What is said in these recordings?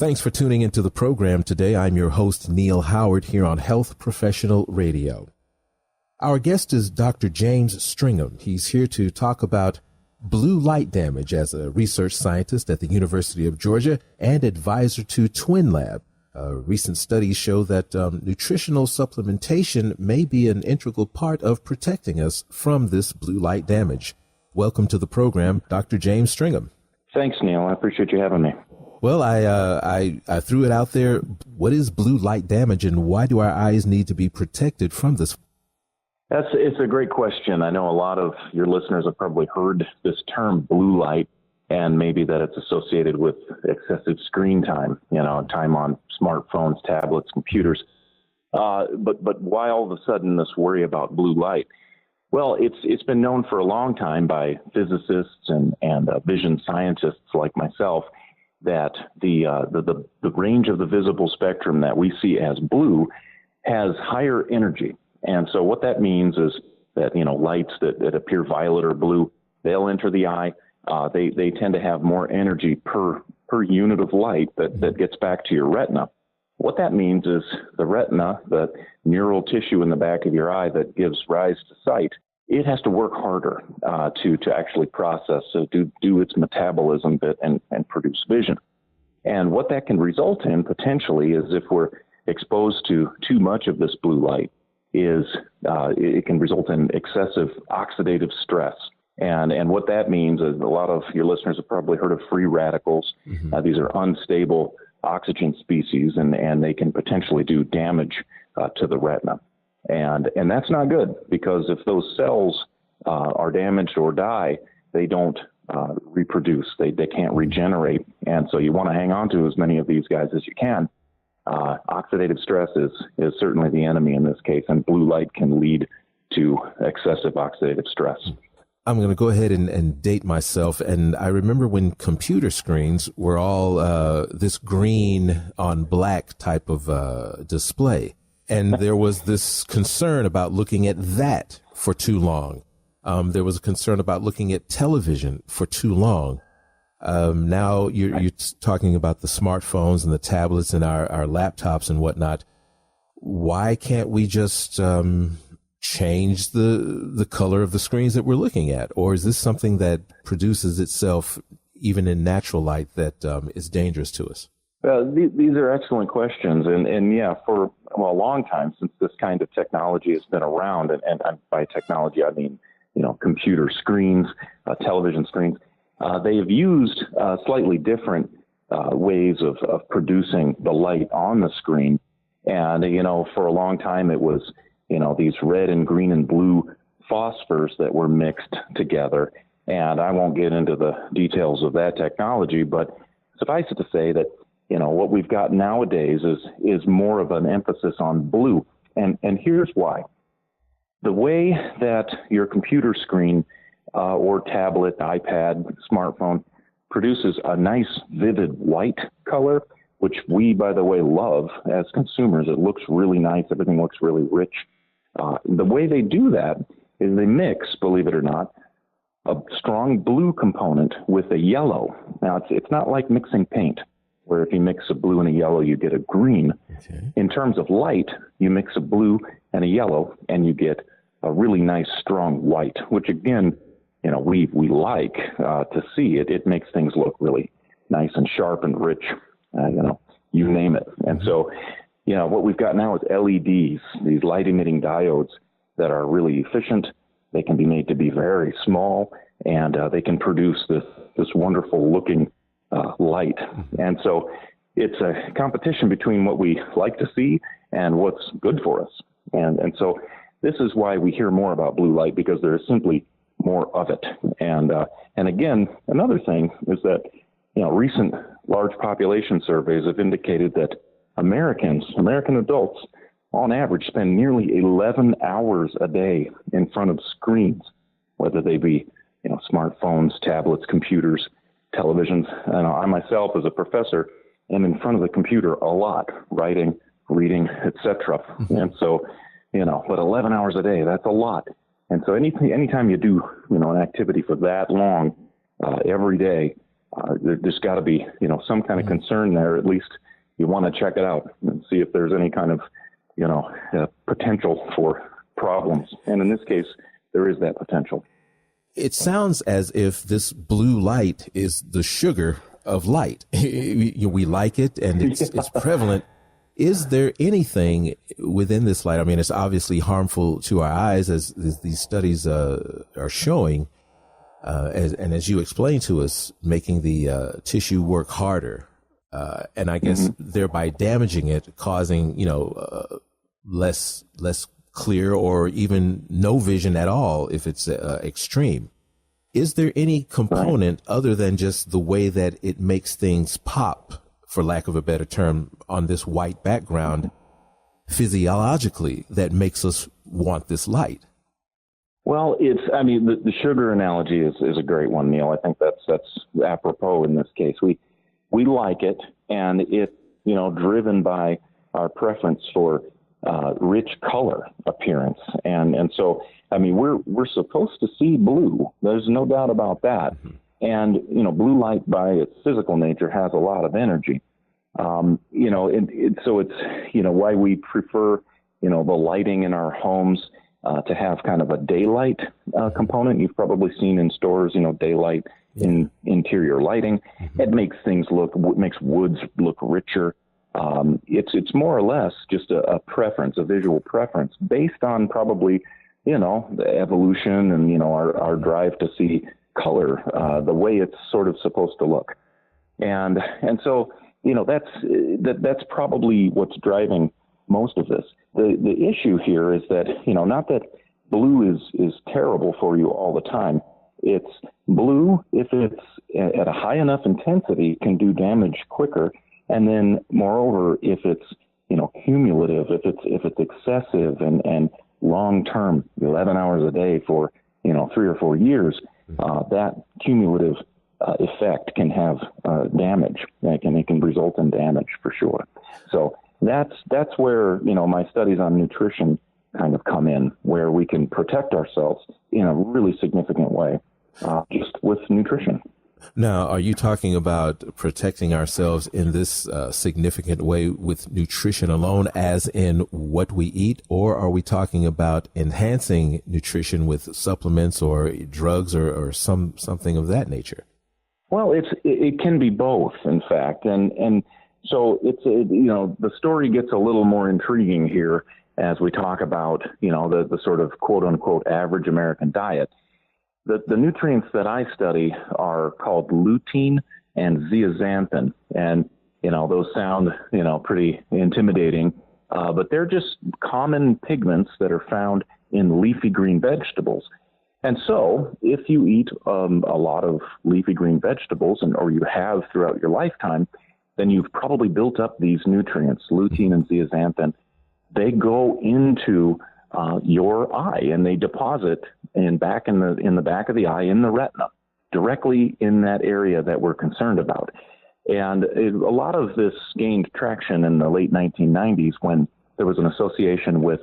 Thanks for tuning into the program today. I'm your host, Neal Howard, here on Health Professional Radio. Our guest is Dr. James Stringham. He's here to talk about blue light damage as a research scientist at the University of Georgia and advisor to Twin Lab. Recent studies show that nutritional supplementation may be an integral part of protecting us from this blue light damage. Welcome to the program, Dr. James Stringham. Thanks, Neil. I appreciate you having me. Well, I threw it out there. What is blue light damage, and why do our eyes need to be protected from this? It's a great question. I know a lot of your listeners have probably heard this term blue light, and maybe that it's associated with excessive screen time, time on smartphones, tablets, computers. But why all of a sudden this worry about blue light? Well, it's been known for a long time by physicists and vision scientists like myself that the range of the visible spectrum that we see as blue has higher energy. And so what that means is that, lights that appear violet or blue, they'll enter the eye. They tend to have more energy per unit of light that gets back to your retina. What that means is the retina, the neural tissue in the back of your eye that gives rise to sight, it has to work harder to actually process, so do its metabolism bit and produce vision. And what that can result in potentially is if we're exposed to too much of this blue light, it can result in excessive oxidative stress. And what that means is a lot of your listeners have probably heard of free radicals. Mm-hmm. These are unstable oxygen species, and they can potentially do damage to the retina. And that's not good, because if those cells are damaged or die, they don't reproduce. They can't regenerate. And so you want to hang on to as many of these guys as you can. Oxidative stress is certainly the enemy in this case, and blue light can lead to excessive oxidative stress. I'm going to go ahead and date myself. And I remember when computer screens were all this green on black type of display. And there was this concern about looking at that for too long. There was a concern about looking at television for too long. Now you're talking about the smartphones and the tablets and our laptops and whatnot. Why can't we just change the color of the screens that we're looking at? Or is this something that produces itself even in natural light that is dangerous to us? These are excellent questions. And yeah, for a long time, since this kind of technology has been around, and by technology, I mean, computer screens, television screens, they have used slightly different ways of producing the light on the screen. And, for a long time, it was, these red and green and blue phosphors that were mixed together. And I won't get into the details of that technology, but suffice it to say that, what we've got nowadays is more of an emphasis on blue. And here's why. The way that your computer screen or tablet, iPad, smartphone produces a nice, vivid white color, which we, by the way, love as consumers. It looks really nice. Everything looks really rich. The way they do that is they mix, believe it or not, a strong blue component with a yellow. Now, it's not like mixing paint, where if you mix a blue and a yellow, you get a green. Okay. In terms of light, you mix a blue and a yellow, and you get a really nice, strong white, which, again, we like to see. It makes things look really nice and sharp and rich, you name it. And so, what we've got now is LEDs, these light-emitting diodes that are really efficient. They can be made to be very small, and they can produce this wonderful-looking light. And so it's a competition between what we like to see and what's good for us. And so this is why we hear more about blue light, because there is simply more of it. And again, another thing is that, recent large population surveys have indicated that American adults, on average, spend nearly 11 hours a day in front of screens, whether they be, smartphones, tablets, computers, televisions. And I myself, as a professor, am in front of the computer a lot, writing, reading, etc. And so, but 11 hours a day, that's a lot. And so anytime you do, an activity for that long every day, there's got to be, some kind of concern there. At least you want to check it out and see if there's any kind of, potential for problems. And in this case, there is that potential. It sounds as if this blue light is the sugar of light. We like it, and it's prevalent. Is there anything within this light? I mean, it's obviously harmful to our eyes, as these studies are showing, and as you explained to us, making the tissue work harder, and I guess thereby damaging it, causing less clear or even no vision at all if it's extreme. Is there any component other than just the way that it makes things pop, for lack of a better term, on this white background physiologically that makes us want this light? Well, the sugar analogy is a great one, Neil. I think that's apropos in this case. We like it, and it, driven by our preference for rich color appearance. And so, we're supposed to see blue. There's no doubt about that. And, blue light by its physical nature has a lot of energy. So it's, why we prefer, the lighting in our homes to have kind of a daylight component. You've probably seen in stores, daylight in interior lighting. It makes makes woods look richer. It's more or less just a preference, a visual preference based on probably, the evolution and, our drive to see color, the way it's sort of supposed to look. And so, that's probably what's driving most of this. The issue here is that, not that blue is terrible for you all the time. It's blue, if it's at a high enough intensity, can do damage quicker. And then moreover, if it's, cumulative, if it's excessive and long-term, 11 hours a day for, 3 or 4 years, that cumulative effect can have damage. It can result in damage for sure. So that's where, my studies on nutrition kind of come in, where we can protect ourselves in a really significant way, just with nutrition. Now, are you talking about protecting ourselves in this significant way with nutrition alone, as in what we eat, or are we talking about enhancing nutrition with supplements or drugs or something of that nature? Well, it can be both, in fact, and so it's the story gets a little more intriguing here as we talk about the sort of quote unquote average American diet. The nutrients that I study are called lutein and zeaxanthin, and those sound pretty intimidating, but they're just common pigments that are found in leafy green vegetables. And so, if you eat a lot of leafy green vegetables, or you have throughout your lifetime, then you've probably built up these nutrients, lutein and zeaxanthin. They go into your eye, and they deposit in the back of the eye, in the retina, directly in that area that we're concerned about. And a lot of this gained traction in the late 1990s when there was an association with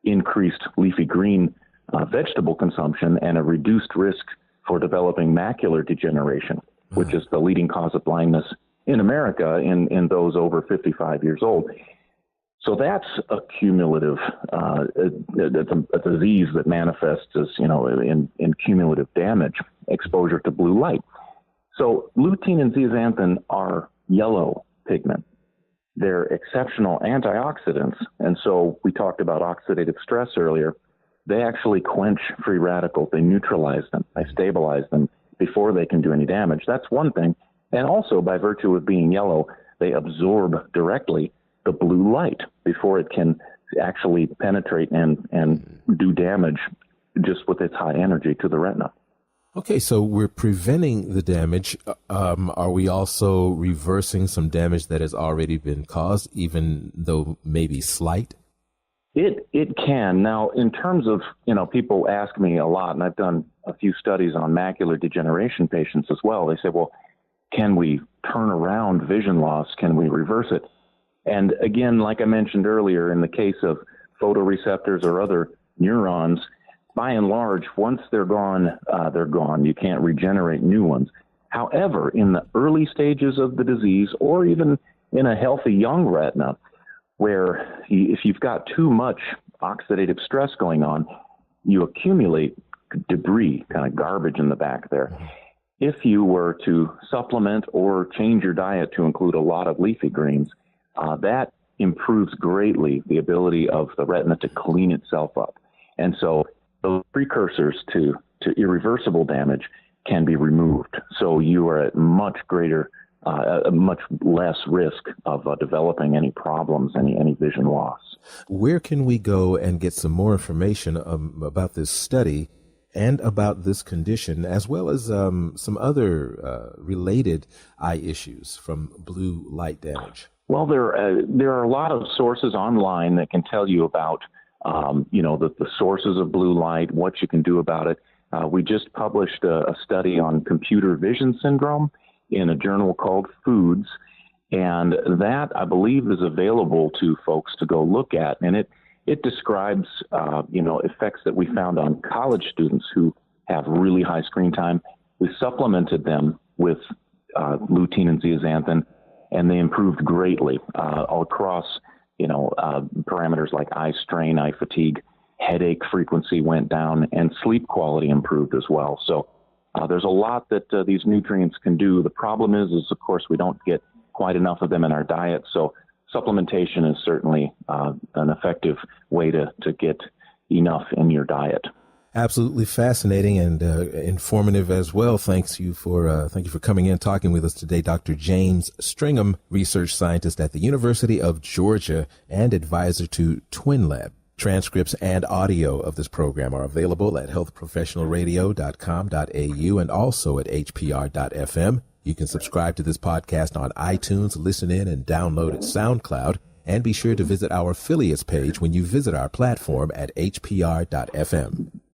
increased leafy green vegetable consumption and a reduced risk for developing macular degeneration, which is the leading cause of blindness in America in those over 55 years old. So that's a cumulative, a disease that manifests as, in cumulative damage, exposure to blue light. So lutein and zeaxanthin are yellow pigment. They're exceptional antioxidants. And so we talked about oxidative stress earlier. They actually quench free radicals. They neutralize them. They stabilize them before they can do any damage. That's one thing. And also, by virtue of being yellow, they absorb directly the blue light before it can actually penetrate and do damage just with its high energy to the retina. Okay, so we're preventing the damage. Are we also reversing some damage that has already been caused, even though maybe slight? It can. Now, in terms of, people ask me a lot, and I've done a few studies on macular degeneration patients as well. They say, well, can we turn around vision loss? Can we reverse it? And again, like I mentioned earlier, in the case of photoreceptors or other neurons, by and large, once they're gone, they're gone. You can't regenerate new ones. However, in the early stages of the disease, or even in a healthy young retina, where if you've got too much oxidative stress going on, you accumulate debris, kind of garbage in the back there. If you were to supplement or change your diet to include a lot of leafy greens, that improves greatly the ability of the retina to clean itself up. And so those precursors to irreversible damage can be removed. So you are at much less risk of developing any problems, any vision loss. Where can we go and get some more information about this study and about this condition, as well as some other related eye issues from blue light damage? Well, there are a lot of sources online that can tell you about, the sources of blue light, what you can do about it. We just published a study on computer vision syndrome in a journal called Foods, and that, I believe, is available to folks to go look at. And it describes, effects that we found on college students who have really high screen time. We supplemented them with lutein and zeaxanthin, and they improved greatly all across, parameters like eye strain, eye fatigue, headache frequency went down, and sleep quality improved as well. So there's a lot that these nutrients can do. The problem is, of course, we don't get quite enough of them in our diet. So supplementation is certainly an effective way to get enough in your diet. Absolutely fascinating and informative as well. Thank you for coming in, talking with us today, Dr. James Stringham, research scientist at the University of Georgia and advisor to TwinLab. Transcripts and audio of this program are available at healthprofessionalradio.com.au and also at hpr.fm. You can subscribe to this podcast on iTunes, listen in, and download at SoundCloud. And be sure to visit our affiliates page when you visit our platform at hpr.fm.